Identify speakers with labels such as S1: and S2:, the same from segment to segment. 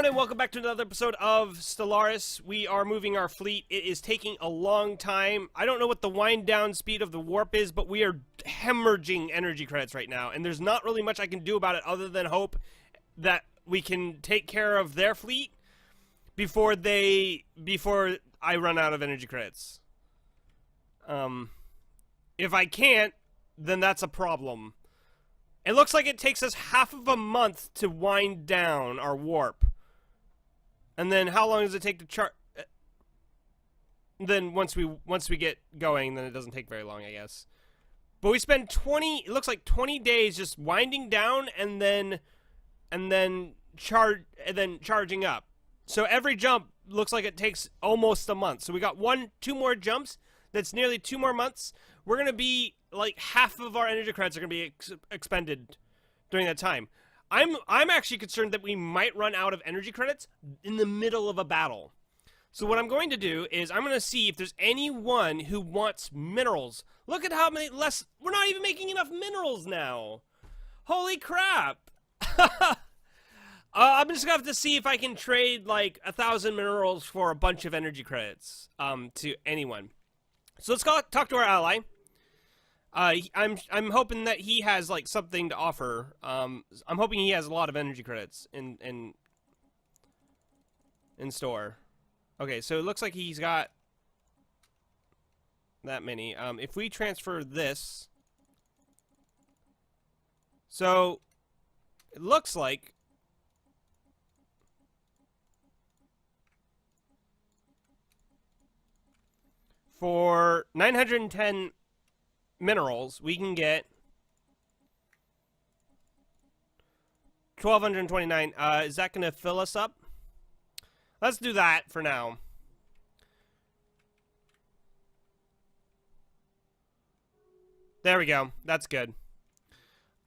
S1: everyone, and welcome back to another episode of Stellaris. We are moving our fleet. It is taking a long time. I don't know what the wind down speed of the warp is, but we are hemorrhaging energy credits right now, and there's not really much I can do about it other than hope that we can take care of their fleet before I run out of energy credits. If I can't, then that's a problem. It looks like it takes us half of a month to wind down our warp. And then how long does it take to chart? Then once we get going, then it doesn't take very long, I guess. But we spend it looks like 20 days just winding down and then charging up. So every jump looks like it takes almost a month. So we got two more jumps. That's nearly 2 more months. We're going to be like half of our energy credits are going to be expended during that time. I'm actually concerned that we might run out of energy credits in the middle of a battle. So what I'm going to do is I'm going to see if there's anyone who wants minerals. Look at how many less. We're not even making enough minerals now. Holy crap. I'm just going to have to see if I can trade like 1,000 minerals for a bunch of energy credits to anyone. So let's talk to our ally. I'm hoping that he has like something to offer. I'm hoping he has a lot of energy credits in store. Okay, so it looks like he's got that many. If we transfer this, so it looks like for 910 minerals, we can get 1,229. Is that going to fill us up? Let's do that for now. There we go. That's good.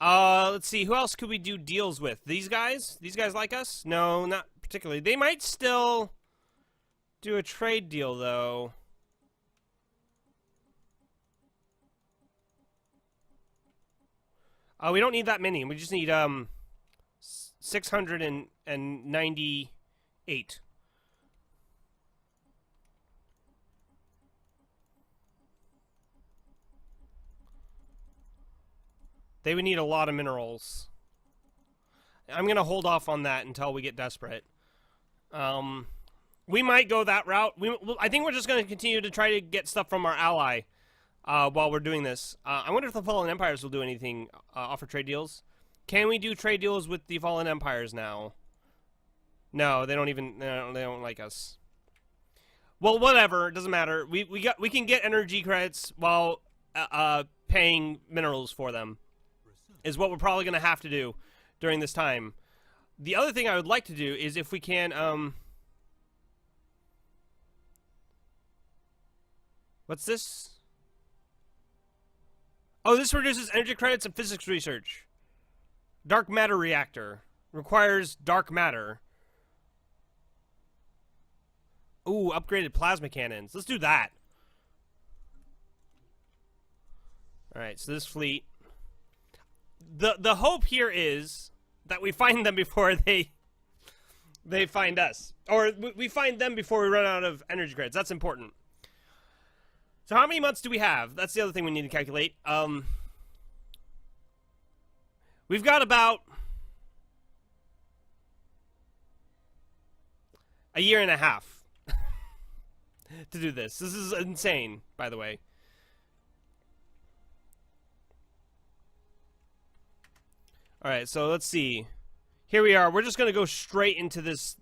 S1: Let's see. Who else could we do deals with? These guys? These guys like us? No, not particularly. They might still do a trade deal, though. We don't need that many. We just need 698. They would need a lot of minerals. I'm going to hold off on that until we get desperate. We might go that route. I think we're just going to continue to try to get stuff from our ally. While we're doing this. I wonder if the Fallen Empires will do anything, offer trade deals. Can we do trade deals with the Fallen Empires now? No, they don't even, they don't like us. Well, whatever, it doesn't matter. We can get energy credits while, paying minerals for them. Is what we're probably going to have to do during this time. The other thing I would like to do is if we can, what's this? Oh, this reduces energy credits and physics research. Dark matter reactor. Requires dark matter. Ooh, upgraded plasma cannons. Let's do that. Alright, so this fleet. The hope here is that we find them before they find us. Or we find them before we run out of energy credits. That's important. So how many months do we have? That's the other thing we need to calculate. We've got about a year and a half to do this. This is insane, by the way. Alright, so let's see. Here we are. We're just going to go straight into this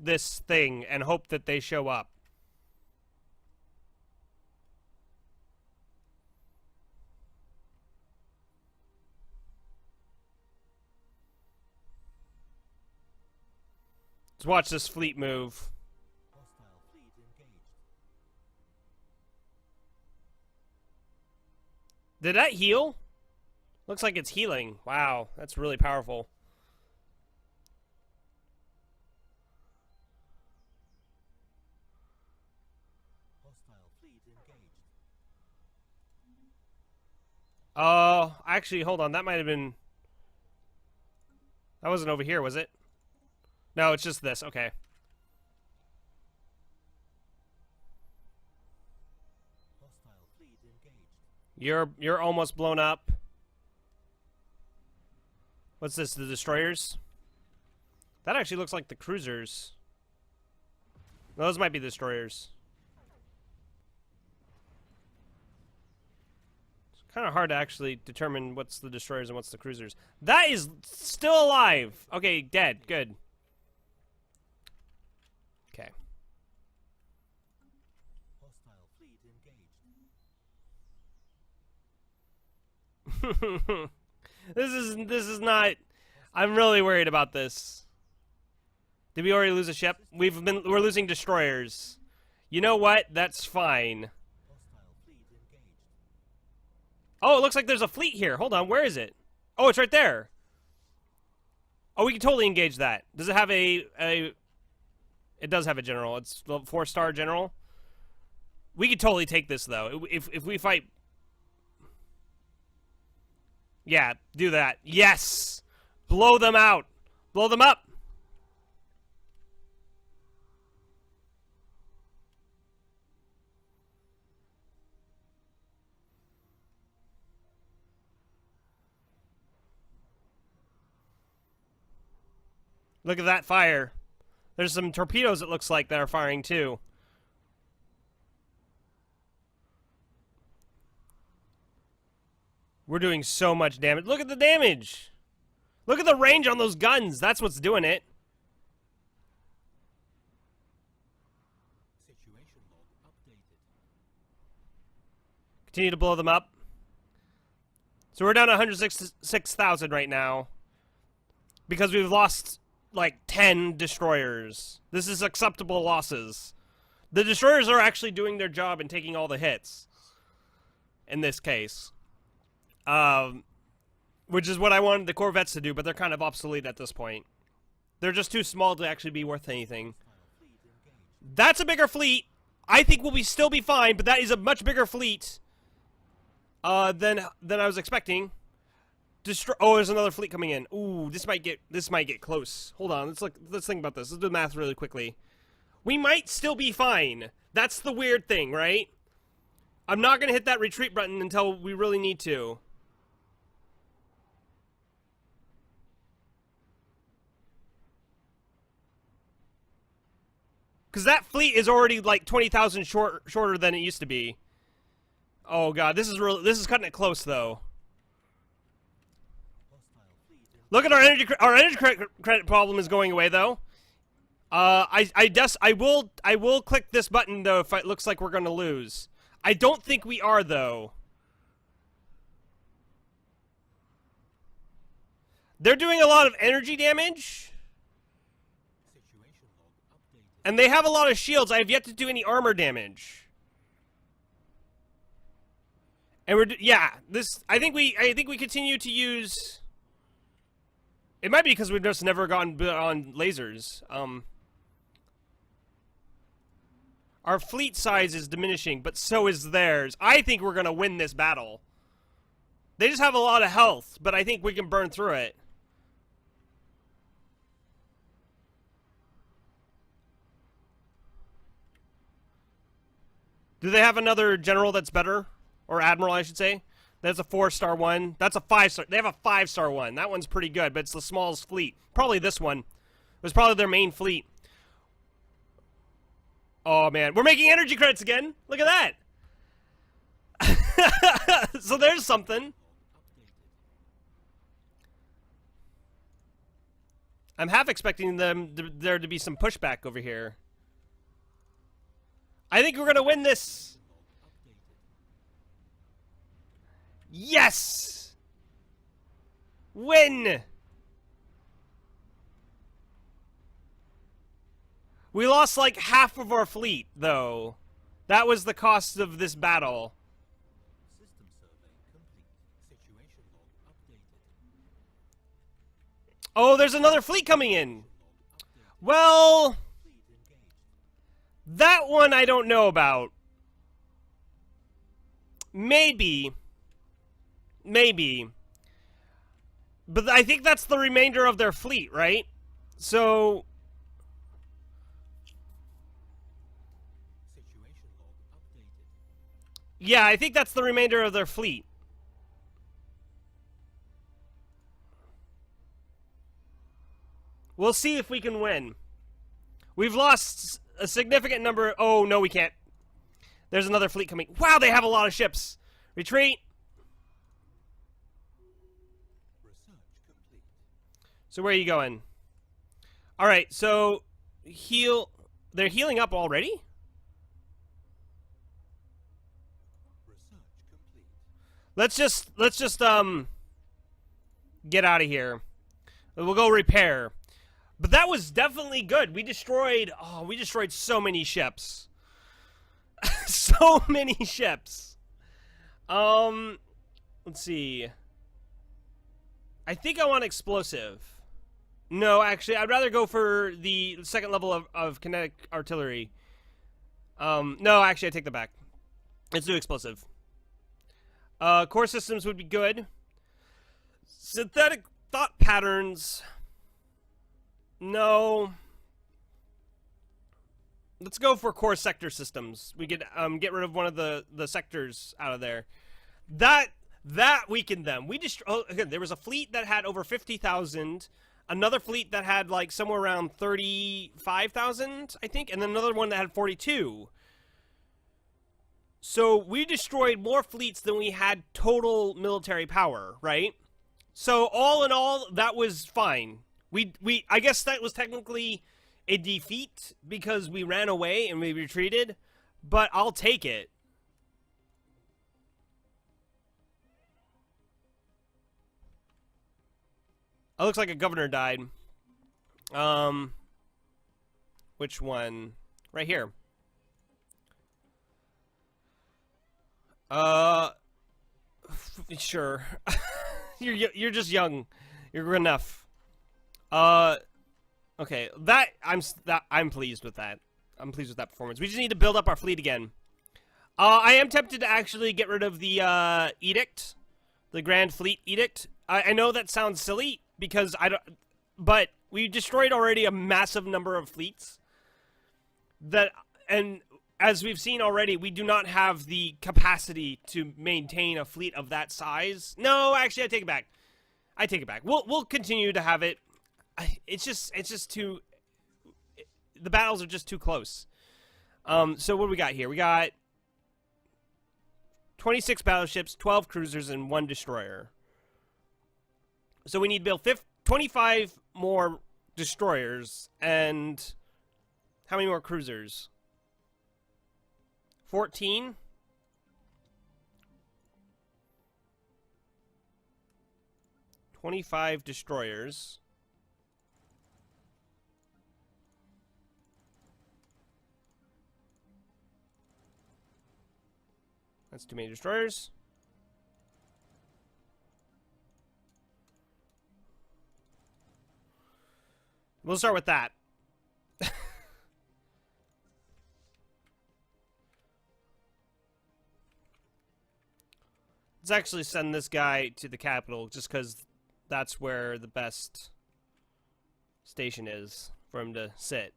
S1: thing and hope that they show up. Let's watch this fleet move.
S2: Hostile fleet engaged.
S1: Did that heal? Looks like it's healing. Wow, that's really powerful.
S2: Hostile fleet engaged.
S1: Actually, hold on. That might have been... That wasn't over here, was it? No, it's just this. Okay. You're almost blown up. What's this? The destroyers? That actually looks like the cruisers. Those might be destroyers. It's kind of hard to actually determine what's the destroyers and what's the cruisers. That is still alive. Okay, dead. Good. Okay.
S2: Hostile fleet engaged.
S1: This is not. I'm really worried about this. Did we already lose a ship? We're losing destroyers. You know what? That's fine.
S2: Hostile fleet engaged.
S1: Oh, it looks like there's a fleet here. Hold on, where is it? Oh, it's right there. Oh, we can totally engage that. Does it have a it does have a general. It's a 4-star general. We could totally take this though. If we fight. Yeah, do that. Yes! Blow them out. Blow them up. Look at that fire. There's some torpedoes, it looks like, that are firing too. We're doing so much damage. Look at the damage. Look at the range on those guns. That's what's doing it.
S2: Situation log updated.
S1: Continue to blow them up. So we're down to 106,000 right now. Because we've lost like 10 destroyers. This is acceptable losses. The destroyers are actually doing their job and taking all the hits. In this case. Which is what I wanted the Corvettes to do, but they're kind of obsolete at this point. They're just too small to actually be worth anything. That's a bigger fleet. I think we'll still be fine, but that is a much bigger fleet than I was expecting. Oh, there's another fleet coming in. Ooh, this might get close. Hold on, let's think about this. Let's do the math really quickly. We might still be fine. That's the weird thing, right? I'm not gonna hit that retreat button until we really need to. Because that fleet is already like 20,000 shorter than it used to be. Oh god, this is cutting it close though. Look at our energy credit problem is going away though. I will click this button though if it looks like we're gonna lose. I don't think we are though. They're doing a lot of energy damage. And they have a lot of shields. I have yet to do any armor damage. And I think we continue to use. It might be because we've just never gotten on lasers. Our fleet size is diminishing, but so is theirs. I think we're gonna win this battle. They just have a lot of health, but I think we can burn through it. Do they have another general that's better? Or admiral, I should say? That's a 4-star one. That's a 5-star. They have a 5-star one. That one's pretty good, but it's the smallest fleet. Probably this one. It was probably their main fleet. Oh, man. We're making energy credits again. Look at that. So there's something. I'm half expecting there to be some pushback over here. I think we're going to win this. Yes! Win! We lost like half of our fleet, though. That was the cost of this battle.
S2: System survey complete. Situation log updated.
S1: Oh, there's another fleet coming in. Well,
S2: Fleet engaged.
S1: that one I don't know about. Maybe. But I think that's the remainder of their fleet, right? So,
S2: Situation log updated.
S1: Yeah, I think that's the remainder of their fleet. We'll see if we can win. We've lost a significant number. Oh, no, we can't. There's another fleet coming. Wow, they have a lot of ships. Retreat.
S2: Research complete.
S1: So where are you going? All right, so heal. They're healing up already?
S2: Research complete.
S1: Let's just get out of here. We'll go repair. But that was definitely good. We destroyed so many ships. So many ships. Let's see. I think I want explosive. No, actually, I'd rather go for the second level of kinetic artillery. No, actually, I take that back. Let's do explosive. Core systems would be good. Synthetic thought patterns. No. Let's go for core sector systems. We could get rid of one of the sectors out of there. That weakened them. We just again, there was a fleet that had over 50,000, another fleet that had like somewhere around 35,000, I think, and then another one that had 42. So we destroyed more fleets than we had total military power, right? So all in all, that was fine. I guess that was technically a defeat because we ran away and we retreated, but I'll take it. Oh, looks like a governor died. Which one? Right here. Sure. You're just young. You're good enough. Okay. I'm pleased with that. I'm pleased with that performance. We just need to build up our fleet again. I am tempted to actually get rid of the edict, the Grand Fleet Edict. I know that sounds silly because but we destroyed already a massive number of fleets. And as we've seen already, we do not have the capacity to maintain a fleet of that size. No, actually, I take it back. I take it back. We'll continue to have it. It's just too. The battles are just too close. So what do we got here? We got 26 battleships, 12 cruisers, and 1 destroyer. So we need to build 25 more destroyers and how many more cruisers? 14? $25 destroyers. That's too many destroyers. We'll start with that. Let's actually send this guy to the capital just because that's where the best station is for him to sit.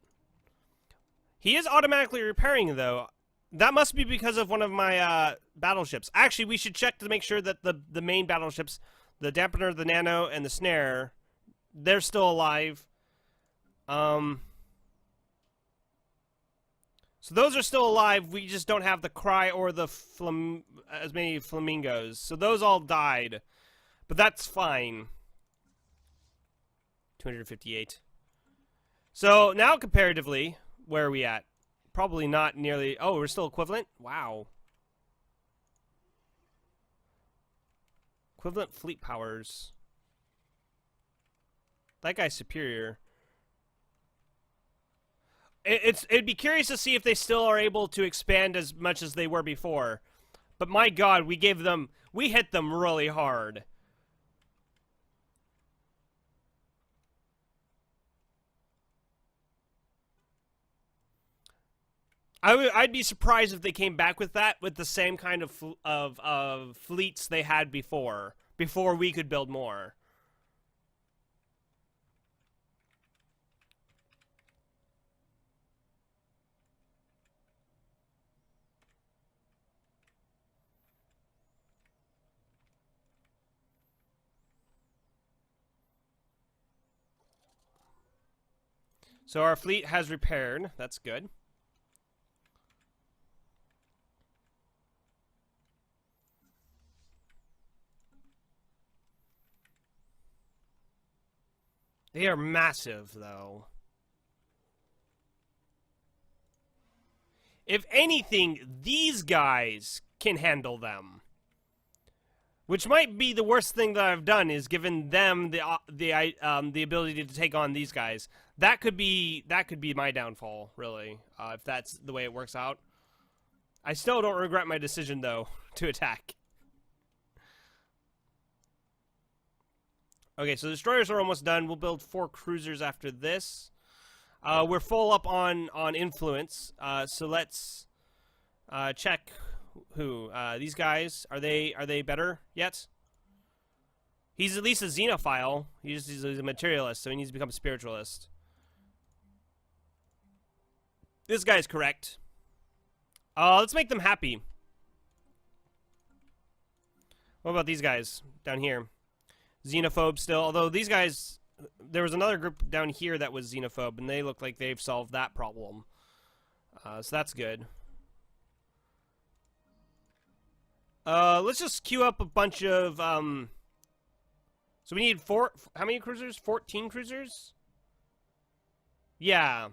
S1: He is automatically repairing, though. That must be because of one of my battleships. Actually, we should check to make sure that the main battleships, the Dampener, the Nano, and the Snare, they're still alive. So those are still alive. We just don't have the Cry or the as many Flamingos. So those all died. But that's fine. 258. So now comparatively, where are we at? Probably not nearly... Oh, we're still equivalent? Wow. Equivalent fleet powers. That guy's superior. It'd be curious to see if they still are able to expand as much as they were before. But my god, we hit them really hard. I'd be surprised if they came back with that with the same kind of fleets they had before we could build more. So our fleet has repaired. That's good. They are massive, though. If anything, these guys can handle them. Which might be the worst thing that I've done, is given them the ability to take on these guys. That could be my downfall, really, if that's the way it works out. I still don't regret my decision, though, to attack. Okay, so the destroyers are almost done. We'll build 4 cruisers after this. We're full up on influence, so let's check who these guys are. They better yet? He's at least a xenophile. He's a materialist, so he needs to become a spiritualist. This guy's correct. Let's make them happy. What about these guys down here? Xenophobe still, although these guys, there was another group down here that was xenophobe, and they look like they've solved that problem. So that's good. Let's just queue up a bunch of, so we need how many cruisers? 14 cruisers? Yeah.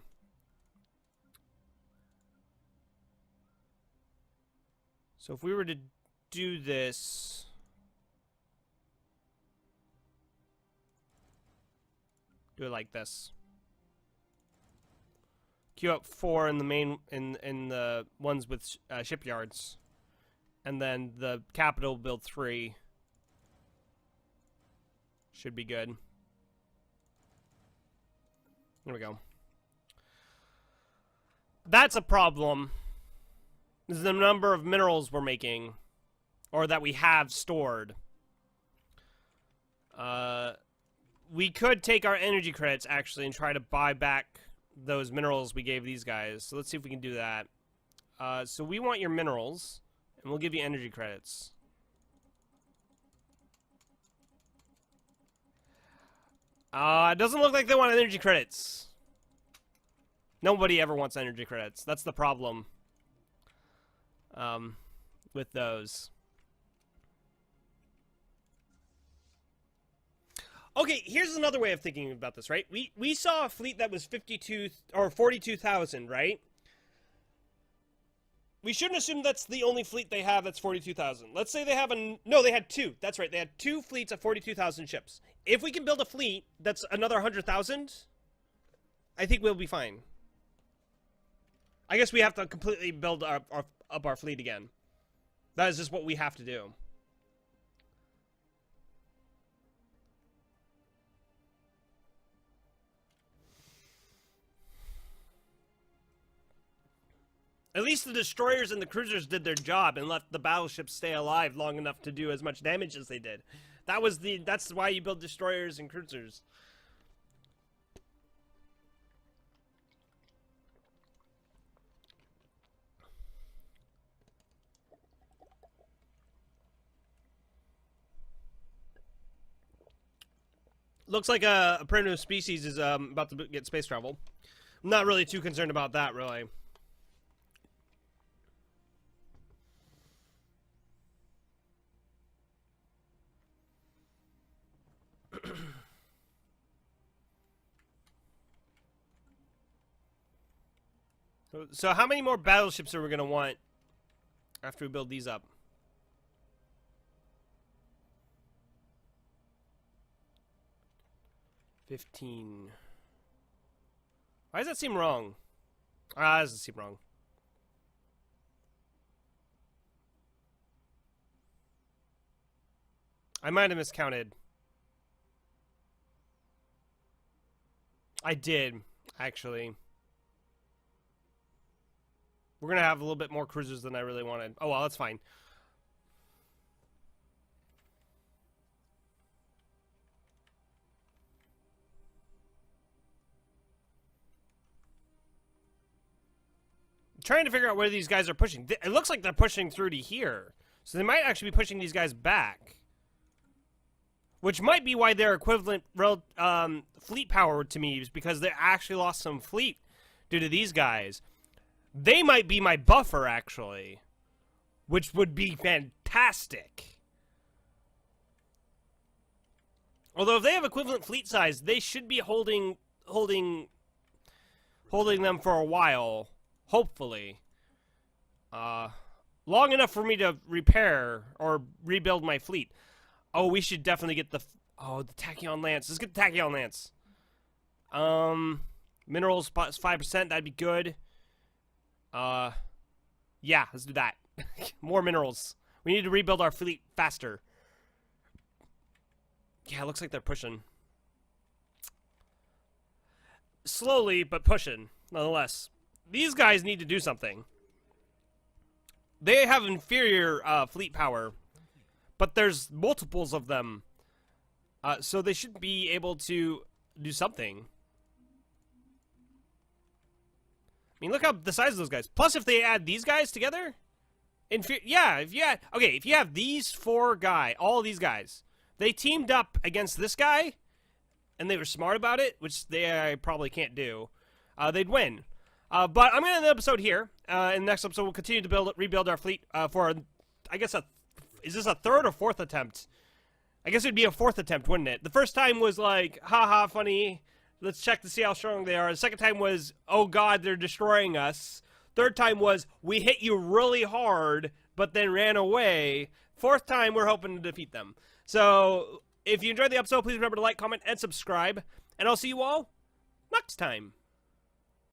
S1: So if we were to do this... Do it like this. Queue up 4 in the main in the ones with shipyards, and then the capital build 3. Should be good. There we go. That's a problem. This is the number of minerals we're making, or that we have stored. We could take our energy credits, actually, and try to buy back those minerals we gave these guys. So let's see if we can do that. So we want your minerals, and we'll give you energy credits. It doesn't look like they want energy credits. Nobody ever wants energy credits. That's the problem with those. Okay, here's another way of thinking about this, right? We saw a fleet that was 52 or 42,000, right? We shouldn't assume that's the only fleet they have that's 42,000. Let's say they have no, they had 2. That's right. They had 2 fleets of 42,000 ships. If we can build a fleet that's another 100,000, I think we'll be fine. I guess we have to completely build up our fleet again. That is just what we have to do. At least the destroyers and the cruisers did their job and left the battleships stay alive long enough to do as much damage as they did. That's why you build destroyers and cruisers. Looks like a primitive species is about to get space travel. I'm not really too concerned about that, really. So how many more battleships are we going to want after we build these up? $15. Why does that seem wrong? That doesn't seem wrong. I might have miscounted. I did, actually. We're going to have a little bit more cruisers than I really wanted. Oh, well, that's fine. I'm trying to figure out where these guys are pushing. It looks like they're pushing through to here. So they might actually be pushing these guys back. which might be why they're equivalent fleet power to me, is because they actually lost some fleet due to these guys. They might be my buffer, actually, which would be fantastic. Although if they have equivalent fleet size, they should be holding them for a while, hopefully. Long enough for me to repair or rebuild my fleet. Oh, we should definitely get the Tachyon Lance. Let's get the Tachyon Lance. Minerals 5%, that'd be good. Yeah, let's do that. More minerals. We need to rebuild our fleet faster. Yeah, it looks like they're pushing. Slowly, but pushing, nonetheless. These guys need to do something. They have inferior fleet power, but there's multiples of them. So they should be able to do something. I mean, look how the size of those guys. Plus, if they add these guys together, if you have these 4 guys, all these guys, they teamed up against this guy, and they were smart about it, which they probably can't do, they'd win. But I'm going to end the episode here. In the next episode, we'll continue to rebuild our fleet for, I guess, is this a 3rd or 4th attempt? I guess it would be a 4th attempt, wouldn't it? The first time was like, haha, funny. Let's check to see how strong they are. The second time was, oh god, they're destroying us. Third time was, we hit you really hard, but then ran away. 4th time, we're hoping to defeat them. So, if you enjoyed the episode, please remember to like, comment, and subscribe. And I'll see you all next time.